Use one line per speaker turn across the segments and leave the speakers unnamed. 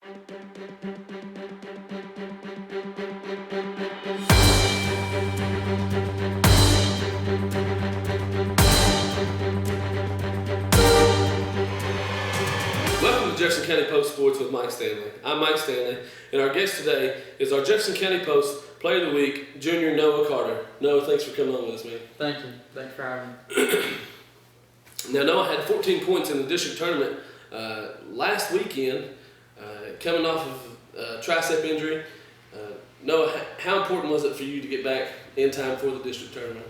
Welcome to Jefferson County Post Sports with Mike Stanley. I'm Mike Stanley, and our guest today is our Jefferson County Post Player of the Week, Junior Noah Carter. Noah, thanks for coming on with us, man.
Thank you. Thanks for having me.
Now, Noah had 14 points in the district tournament last weekend, coming off of a tricep injury. Noah, how important was it for you to get back in time for the district tournament?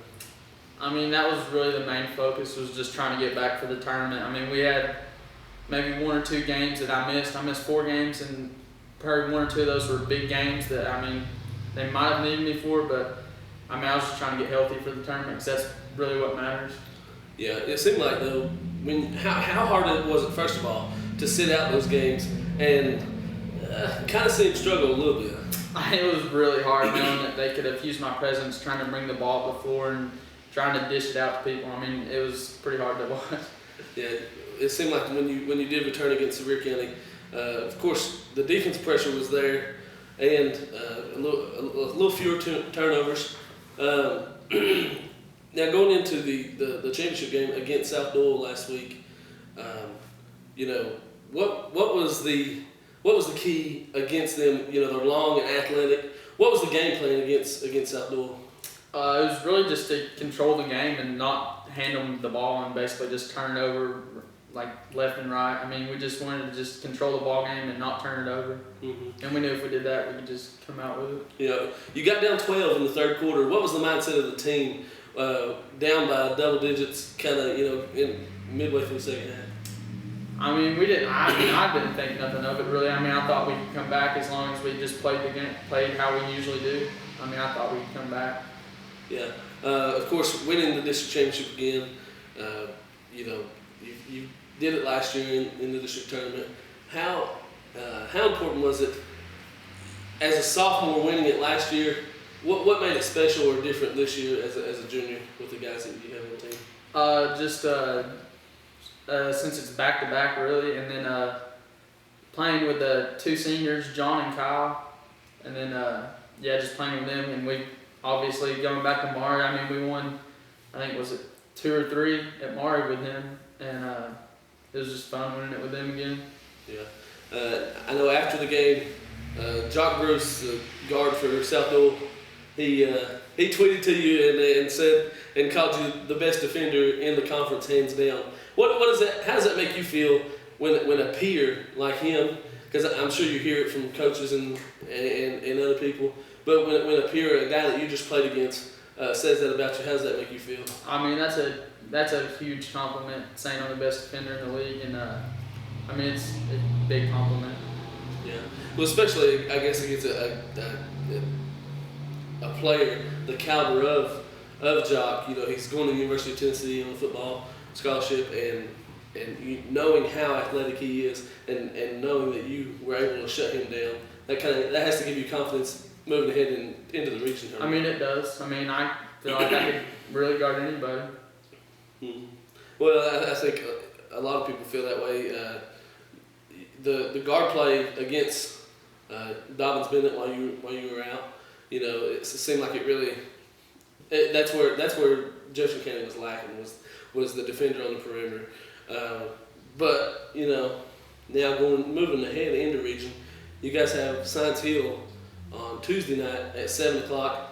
I mean, that was really the main focus, was just trying to get back for the tournament. I mean, we had maybe one or two games that I missed. I missed 4 games, and probably 1 or 2 of those were big games that, I mean, they might have needed me for, but I mean, I was just trying to get healthy for the tournament because that's really what matters.
Yeah, it seemed like, though, how hard was it, first of all, to sit out those games and kind of see him struggle a little bit?
It was really hard knowing that they could have used my presence trying to bring the ball up the floor and trying to dish it out to people. I mean, it was pretty hard to watch.
Yeah, it seemed like when you did return against Sevier County, of course, the defense pressure was there and a little fewer turnovers. Now, going into the championship game against South Doyle last week, what was the key against them? They're long and athletic. What was the game plan against South Doyle?
It was really just to control the game and not hand them the ball and basically just turn it over like left and right. I mean, we just wanted to just control the ball game and not turn it over. Mm-hmm. And we knew if we did that, we could just come out with it.
You got down 12 in the third quarter. What was the mindset of the team down by double digits, kind of in midway through the second half?
I mean, I didn't think nothing of it really. I mean, I thought we could come back as long as we just played the game, played how we usually do. I mean, I thought we could come back.
Yeah. Of course, winning the district championship again. You did it last year in the district tournament. How important was it as a sophomore winning it last year? What made it special or different this year as a junior with the guys that you have on the team?
Since it's back-to-back, really, and then playing with the 2 seniors, John and Kyle, and then, just playing with them, and we obviously going back to Mari. I mean, we won, I think, was it 2 or 3 at Mari with him, and it was just fun winning it with them again.
Yeah. I know after the game, Jock Bruce, the guard for South Doyle, he tweeted to you and said and called you the best defender in the conference, hands down. What is that? How does that make you feel when a peer like him? Because I'm sure you hear it from coaches and other people. But when a peer, a guy that you just played against, says that about you, how does that make you feel?
I mean, that's a huge compliment, saying I'm the best defender in the league, and I mean, it's a big compliment.
Yeah. Well, especially I guess against a player the caliber of Jock. He's going to the University of Tennessee on a football scholarship, and knowing how athletic he is, and knowing that you were able to shut him down, that has to give you confidence moving ahead into the region.
I mean, it does. I mean, I feel like I could really guard anybody.
Mm-hmm. Well, I think a lot of people feel that way. The guard play against Dobbins Bennett while you were out, it seemed like it really. That's where Jefferson County was lacking was the defender on the perimeter. But now moving ahead into region, you guys have Science Hill on Tuesday night at 7:00.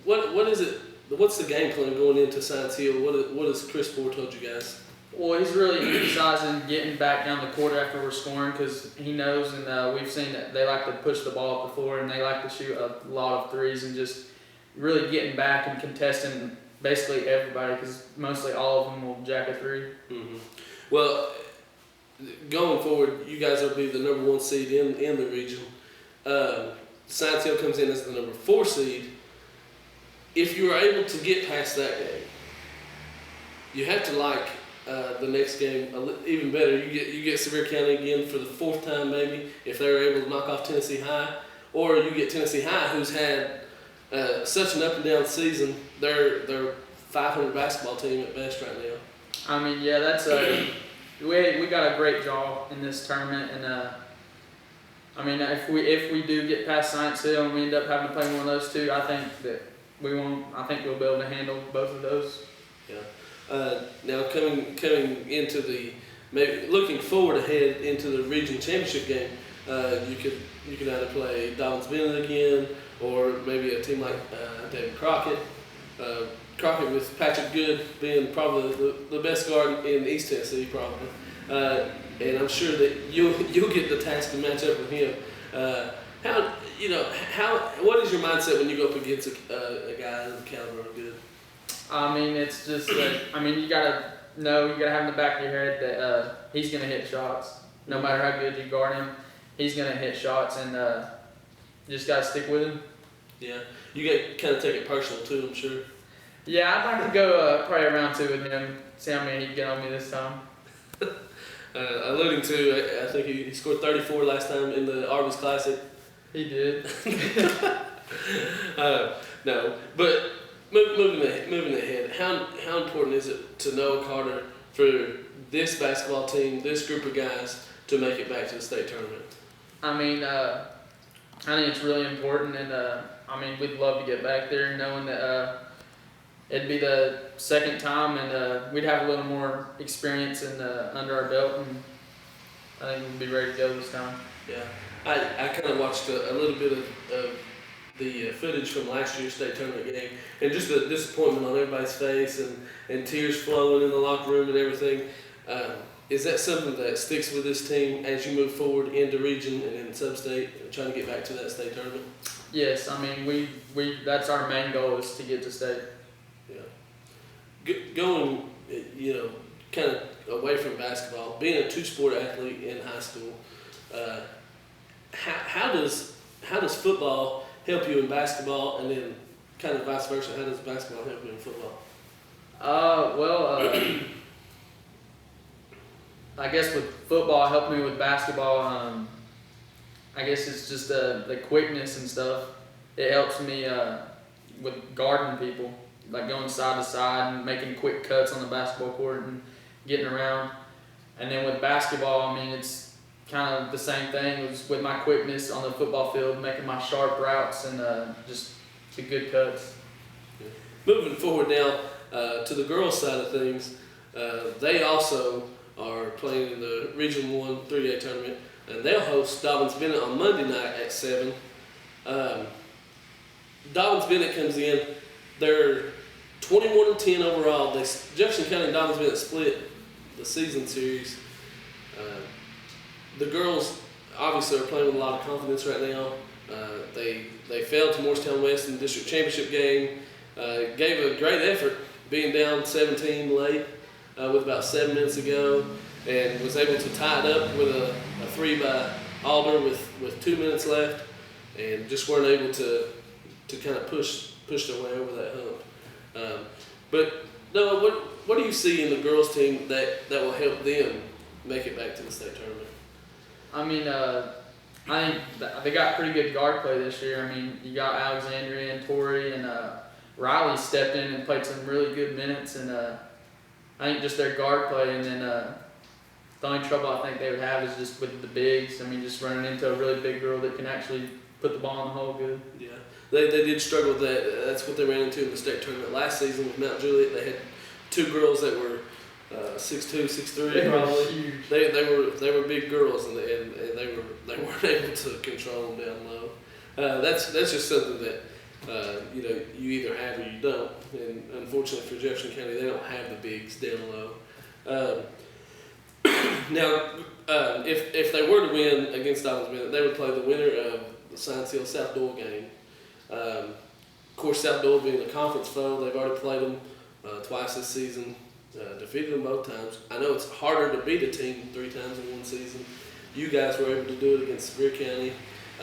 What is it? What's the game plan going into Science Hill? What has Chris Ford told you guys?
Well, he's really emphasizing getting back down the court after we're scoring, because he knows, and we've seen that they like to push the ball up the floor, and they like to shoot a lot of threes, and just really getting back and contesting basically everybody, because mostly all of them will jack a 3.
Mm-hmm. Well, going forward, you guys will be the number 1 seed in the region. Science Hill comes in as the number 4 seed. If you are able to get past that game, you have to like the next game even better. You get Sevier County again for the 4th time maybe, if they're able to knock off Tennessee High, or you get Tennessee High, who's had such an up and down season. They're 500 basketball team at best right now.
I mean, yeah, that's we got a great draw in this tournament, and I mean, if we do get past Science Hill and we end up having to play one of those two, I think that we won't. I think we'll be able to handle both of those.
Yeah. Now coming into maybe looking forward ahead into the region championship game, you could either play Dobbins Bennett again, or maybe a team like David Crockett. Crockett with Patrick Good being probably the best guard in East Tennessee, probably. And I'm sure that you'll get the task to match up with him. What is your mindset when you go up against a guy of the caliber of Good?
I mean, it's just that, you gotta have in the back of your head that he's gonna hit shots. No matter how good you guard him, he's gonna hit shots, and you just gotta stick with him.
Yeah, you got kind of take it personal too, I'm sure.
Yeah, I'd like to go probably a round 2 with him, see how many he can get on me this time.
Alluding to, I think he scored 34 last time in the Arby's Classic.
He did.
No, but moving ahead, how important is it to Noah Carter for this basketball team, this group of guys, to make it back to the state tournament?
I mean, I think it's really important, and we'd love to get back there, knowing that it'd be the second time, and we'd have a little more experience under our belt, and I think we'd be ready to go this time.
Yeah, I kind of watched a little bit of the footage from last year's state tournament game, and just the disappointment on everybody's face, and tears flowing in the locker room and everything. Is that something that sticks with this team as you move forward into region and in sub-state and trying to get back to that state tournament?
Yes, we that's our main goal, is to get to state.
Yeah. Going, kind of away from basketball, being a two-sport athlete in high school, how does football help you in basketball, and then kind of vice versa? How does basketball help you in football?
I guess with football, helped me with basketball. I guess it's just the quickness and stuff. It helps me with guarding people, like going side to side and making quick cuts on the basketball court and getting around. And then with basketball, it's kind of the same thing. It was with my quickness on the football field, making my sharp routes and just the good cuts.
Yeah. Moving forward now to the girls' side of things, they also are playing in the Region 1 3A tournament, and they'll host Dobbins Bennett on Monday night at 7. Dobbins Bennett comes in. They're 21-10 overall. Jefferson County and Dobbins Bennett split the season series. The girls obviously are playing with a lot of confidence right now. They failed to Morristown West in the district championship game. Gave a great effort, being down 17 late with about 7 minutes to go, and was able to tie it up with a 3 by Alder with 2 minutes left, and just weren't able to kind of push their way over that hump. But Noah, what do you see in the girls' team that will help them make it back to the state tournament?
I think they got pretty good guard play this year. You got Alexandria and Tori, and Riley stepped in and played some really good minutes, and I think just their guard play. And then the only trouble I think they would have is just with the bigs. Just running into a really big girl that can actually put the ball in the hole good. Yeah.
They did struggle with that. That's what they ran into in the state tournament last season with Mount Juliet. They had 2 girls that were 6'2", 6'3", probably. They were big girls, and they weren't able to control them down low. That's just something that you either have or you don't. And unfortunately for Jefferson County, they don't have the bigs down low. Now, if they were to win against Dobbins Bennett, they would play the winner of the Science Hill South Doyle game. Of course, South Doyle being a conference foe, they've already played them twice this season, defeated them both times. I know it's harder to beat a team 3 times in one season. You guys were able to do it against Sevier County.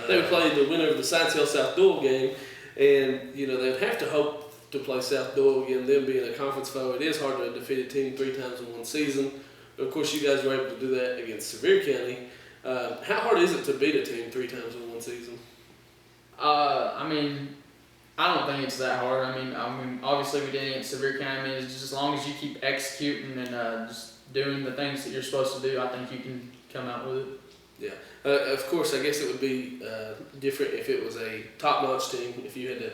They would play the winner of the Science Hill South Doyle game, and they would have to hope to play South Doyle again, them being a conference foe. It is hard to defeat a team 3 times in one season. But of course, you guys were able to do that against Sevier County. How hard is it to beat a team 3 times in one season?
I don't think it's that hard. Obviously we did against Sevier County. It's just as long as you keep executing and just doing the things that you're supposed to do, I think you can come out with it.
Yeah. Of course, I guess it would be different if it was a top-notch team. If you had to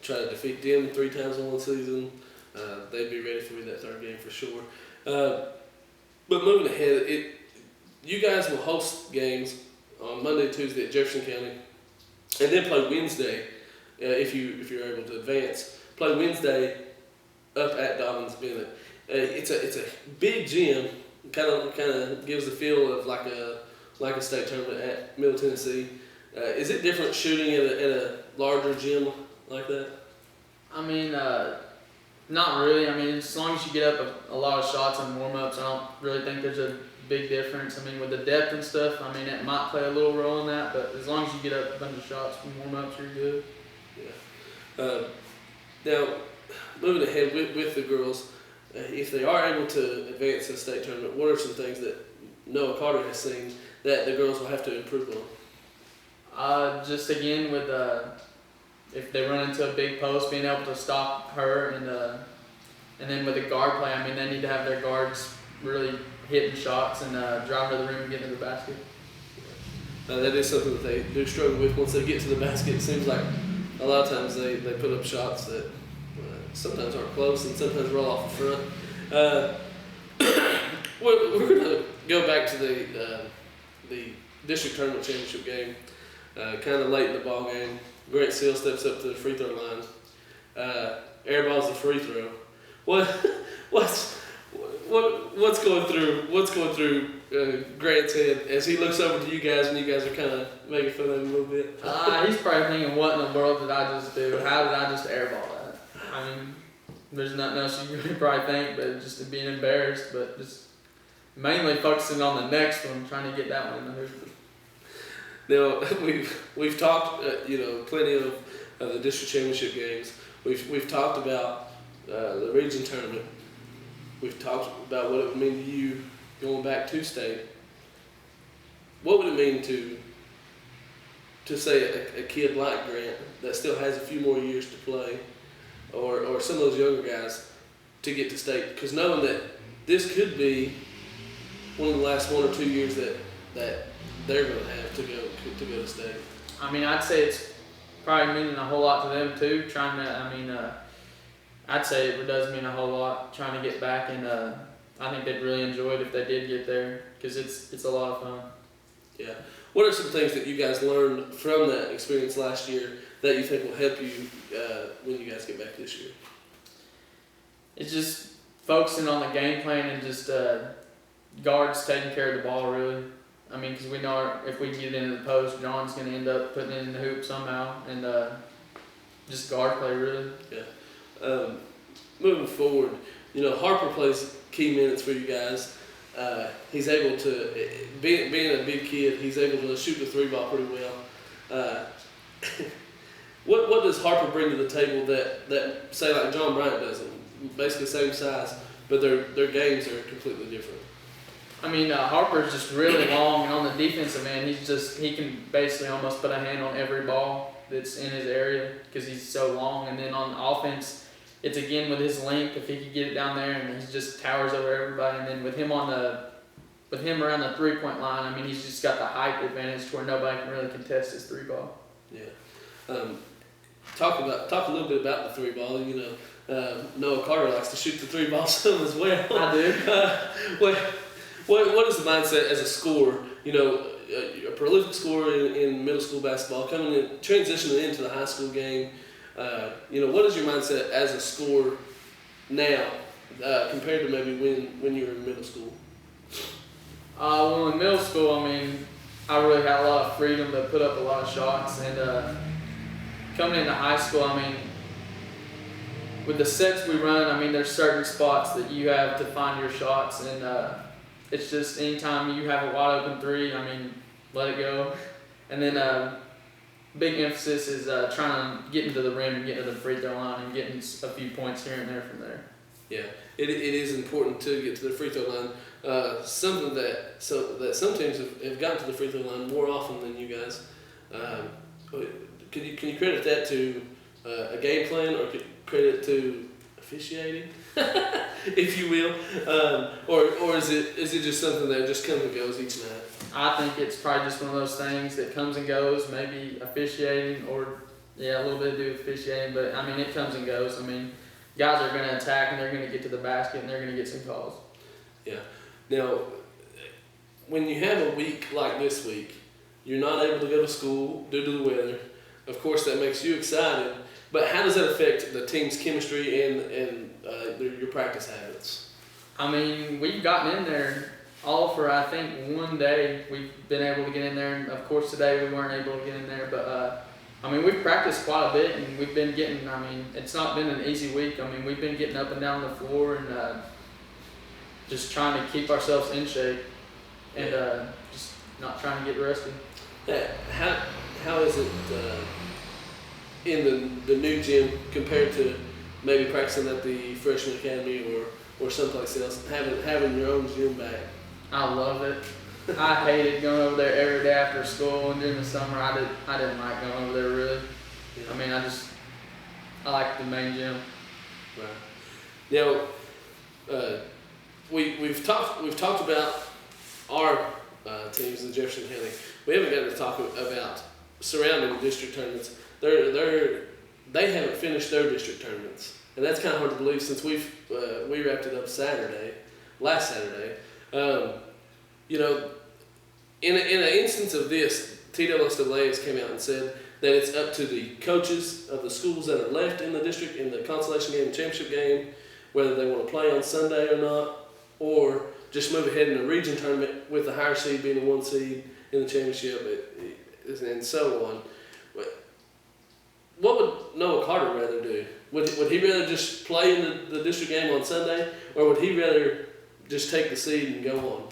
try to defeat them 3 times in one season, they'd be ready for that third game for sure. But moving ahead, you guys will host games on Monday and Tuesday at Jefferson County, and then play Wednesday if you're able to advance. Play Wednesday up at Dobbins Bennett. It's a big gym. Kind of gives the feel of like a state tournament at Middle Tennessee. Is it different shooting at a larger gym like that?
I mean, not really. I mean, as long as you get up a lot of shots and warm-ups, I don't really think there's a big difference. I mean, with the depth and stuff, I mean, it might play a little role in that, but as long as you get up a bunch of shots from warm-ups, you're good.
Yeah. Now, moving ahead with the girls, if they are able to advance to the state tournament, what are some things that Noah Carter has seen that the girls will have to improve on?
Just again with if they run into a big post, being able to stop her, and then with the guard play, I mean, they need to have their guards really hitting shots and driving to the rim and getting to the basket.
That is something that they do struggle with once they get to the basket. It seems like a lot of times they put up shots that sometimes aren't close and sometimes roll off the front. We're going to go back to the district tournament championship game, kind of late in the ball game. Grant Seal steps up to the free throw line. Airballs the free throw. What's going through Grant's head as he looks over to you guys and you guys are kind of making fun of him a little bit?
He's probably thinking, what in the world did I just do? How did I just airball that? I mean, there's nothing else you could probably think but just being embarrassed, but just mainly focusing on the next one, trying to get that one in the hoop.
Now we've talked, plenty of the district championship games. We've talked about the region tournament. We've talked about what it would mean to you going back to state. What would it mean to say a kid like Grant that still has a few more years to play, or some of those younger guys to get to state? Because knowing that this could be one of the last 1 or 2 years that they're going to have to go to state.
I mean, I'd say it's probably meaning a whole lot to them too. I'd say it does mean a whole lot trying to get back, and I think they'd really enjoy it if they did get there because it's a lot of fun.
Yeah. What are some things that you guys learned from that experience last year that you think will help you when you guys get back this year?
It's just focusing on the game plan and just guards taking care of the ball, really. I mean, because we know if we get into the post, John's going to end up putting it in the hoop somehow, and just guard play, really.
Yeah. Moving forward, Harper plays key minutes for you guys. He's able to, being a big kid, he's able to shoot the 3-ball pretty well. What does Harper bring to the table that say like John Bryant doesn't? Basically same size, but their games are completely different.
I mean, Harper's just really long, and on the defensive end, he can basically almost put a hand on every ball that's in his area because he's so long. And then on offense, it's again with his length. If he could get it down there, and he just towers over everybody. And then with him around the 3-point line, I mean, he's just got the height advantage to where nobody can really contest his 3-ball.
Yeah. Talk a little bit about the 3-ball. Noah Carter likes to shoot the 3-ball some as well.
I do.
What is the mindset as a scorer? A prolific scorer in middle school basketball, transitioning into the high school game. What is your mindset as a scorer now compared to maybe when you were in middle school?
Well, in middle school, I mean, I really had a lot of freedom to put up a lot of shots, and coming into high school, I mean, with the sets we run, I mean, there's certain spots that you have to find your shots, and it's just anytime you have a wide open 3, I mean, let it go. And then big emphasis is trying to get into the rim and get to the free throw line and getting a few points here and there from there. Yeah,
it is important to get to the free throw line. Something that some teams have gotten to the free throw line more often than you guys. Can you credit that to a game plan, or credit to officiating, if you will, or is it just something that just comes and goes each night?
I think it's probably just one of those things that comes and goes. Maybe officiating, or a little bit to do with officiating. But I mean, it comes and goes. I mean, guys are going to attack and they're going to get to the basket and they're going to get some calls.
Yeah. Now, when you have a week like this week, you're not able to go to school due to the weather. Of course, that makes you excited. But how does that affect the team's chemistry and your practice habits?
I mean, we've gotten in there all for, I think, one day. We've been able to get in there. And of course, today we weren't able to get in there. But, I mean, we've practiced quite a bit, and we've been getting, I mean, it's not been an easy week. I mean, we've been getting up and down the floor and just trying to keep ourselves in shape and just not trying to get rusty.
Yeah. How is it in the new gym compared to maybe practicing at the freshman academy or someplace else, having your own gym back?
I love it. I hated going over there every day after school, and during the summer I didn't like going over there really.
Yeah.
I mean, I like the main gym.
Right. Now, we've talked about our teams in Jefferson County. We haven't gotten to talk about surrounding district tournaments. They haven't finished their district tournaments, and that's kind of hard to believe since we wrapped it up last Saturday. You know, in an instance of this, TWSAA has came out and said that it's up to the coaches of the schools that are left in the district in the consolation game and championship game, whether they want to play on Sunday or not, or just move ahead in the region tournament with the higher seed being the 1 seed in the championship, and so on. What would Noah Carter rather do? Would he rather just play in the district game on Sunday, or would he rather just take the seed and go on?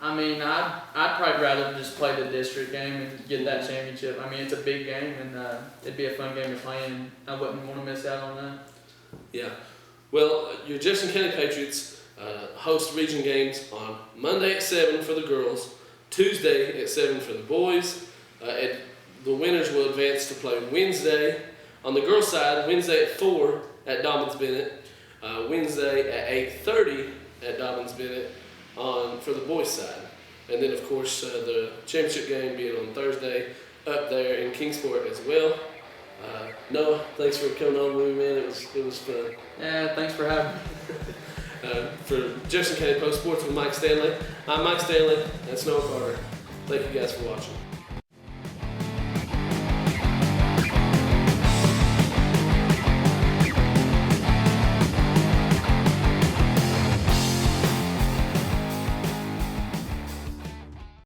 I mean, I'd probably rather just play the district game and get that championship. I mean, it's a big game, and it'd be a fun game to play, and I wouldn't want to miss out on that.
Yeah. Well, your Jefferson County Patriots host region games on Monday at 7 for the girls, Tuesday at 7 for the boys. The winners will advance to play Wednesday. On the girls' side, Wednesday at 4 at Dobbins-Bennett, Wednesday at 8:30 at Dobbins-Bennett for the boys' side. And then, of course, the championship game being on Thursday up there in Kingsport as well. Noah, thanks for coming on with me, man. It was fun.
Yeah, thanks for having me.
For Jefferson County Post Sports with Mike Stanley, I'm Mike Stanley. That's Noah Carter. Thank you guys for watching.